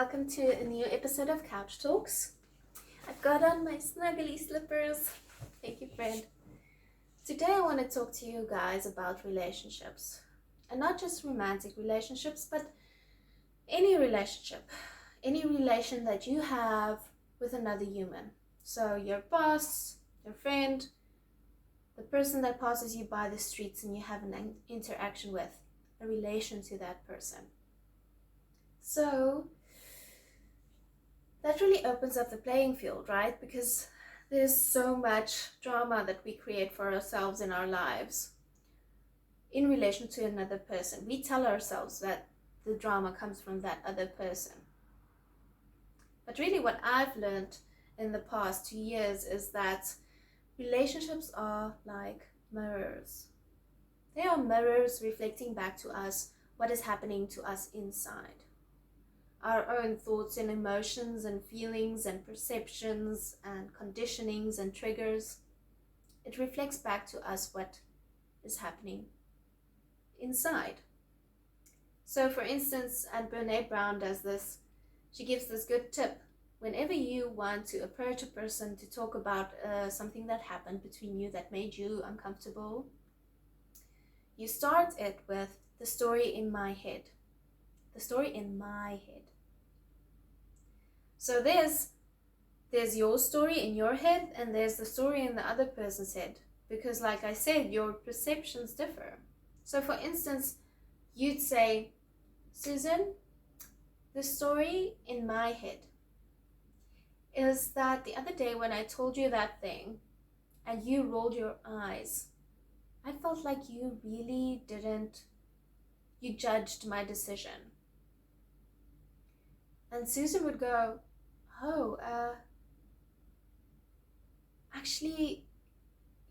welcome to a new episode of Couch Talks. I've got on my snuggly slippers. Thank you, friend. Today I want to talk to you guys about relationships. And not just romantic relationships, but any relationship. Any relation that you have with another human. So your boss, your friend, the person that passes you by the streets and you have an interaction with, a relation to that person. So that really opens up the playing field, right? Because there's so much drama that we create for ourselves in our lives in relation to another person. We tell ourselves that the drama comes from that other person. But really what I've learned in the past 2 years is that relationships are like mirrors. They are mirrors reflecting back to us what is happening to us inside. Our own thoughts and emotions and feelings and perceptions and conditionings and triggers. It reflects back to us what is happening inside. So for instance, and Brene Brown does this, she gives this good tip. Whenever you want to approach a person to talk about something that happened between you that made you uncomfortable, you start it with the story in my head. The story in my head. So there's your story in your head and there's the story in the other person's head. Because like I said, your perceptions differ. So for instance, you'd say, Susan, the story in my head is that the other day when I told you that thing and you rolled your eyes, I felt like you really you judged my decision. And Susan would go, actually,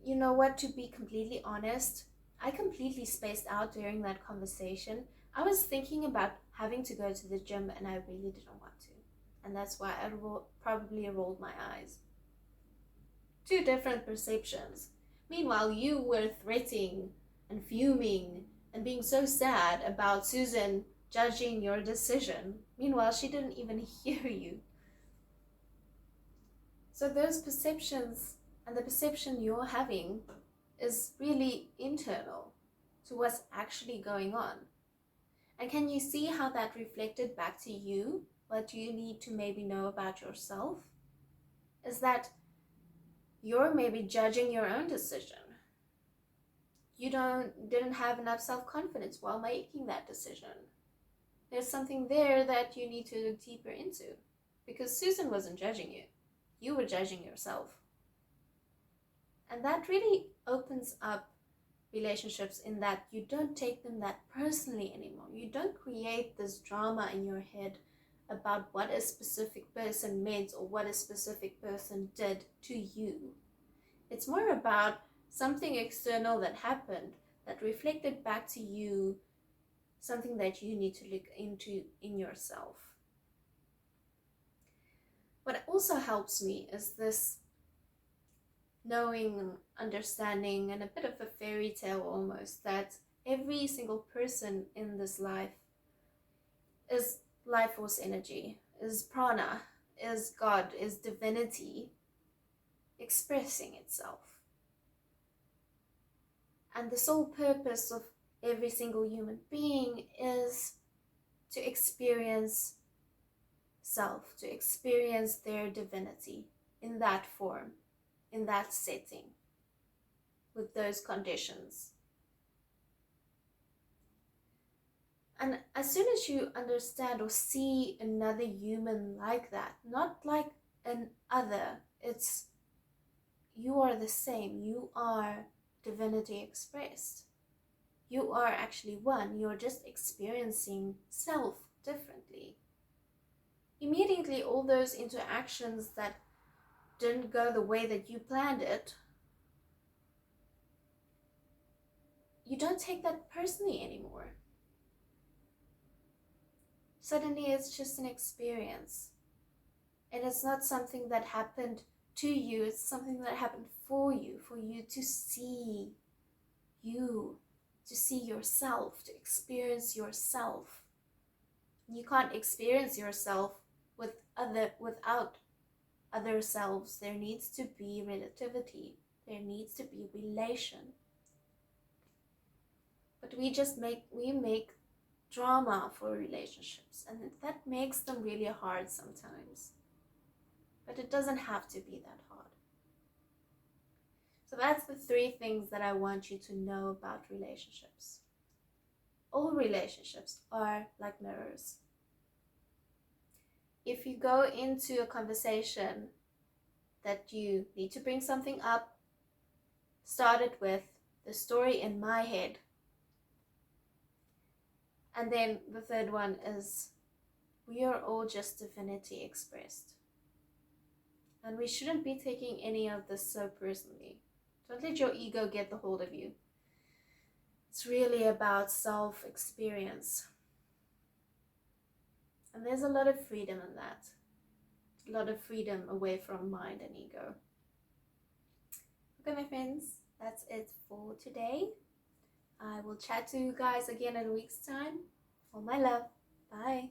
you know what, to be completely honest, I completely spaced out during that conversation. I was thinking about having to go to the gym and I really didn't want to. And that's why I probably rolled my eyes. Two different perceptions. Meanwhile, you were threatening and fuming and being so sad about Susan judging your decision. Meanwhile, she didn't even hear you. So those perceptions and the perception you're having is really internal to what's actually going on. And can you see how that reflected back to you? What you need to maybe know about yourself is that you're maybe judging your own decision. You didn't have enough self-confidence while making that decision. There's something there that you need to look deeper into, because Susan wasn't judging you. You were judging yourself. And that really opens up relationships in that you don't take them that personally anymore. You don't create this drama in your head about what a specific person meant or what a specific person did to you. It's more about something external that happened that reflected back to you something that you need to look into in yourself. What also helps me is this knowing and understanding, and a bit of a fairy tale almost, that every single person in this life is life force energy, is prana, is God, is divinity expressing itself. And the sole purpose of every single human being is to experience self, to experience their divinity in that form, in that setting, with those conditions. And as soon as you understand or see another human like that, not like an other, it's you are the same, you are divinity expressed. You are actually one, you're just experiencing self differently. Immediately, all those interactions that didn't go the way that you planned it, you don't take that personally anymore. Suddenly it's just an experience. And it's not something that happened to you, it's something that happened for you to see you, to see yourself, to experience yourself. You can't experience yourself without other selves, there needs to be relativity. There needs to be relation. But we make drama for relationships, and that makes them really hard sometimes. But it doesn't have to be that hard. So that's the 3 things that I want you to know about relationships. All relationships are like mirrors. If you go into a conversation that you need to bring something up, start it with the story in my head. And then the 3rd one is, we are all just divinity expressed. And we shouldn't be taking any of this so personally. Don't let your ego get the hold of you. It's really about self-experience. And there's a lot of freedom in that. A lot of freedom away from mind and ego. Okay, my friends, that's it for today. I will chat to you guys again in a week's time. All my love. Bye.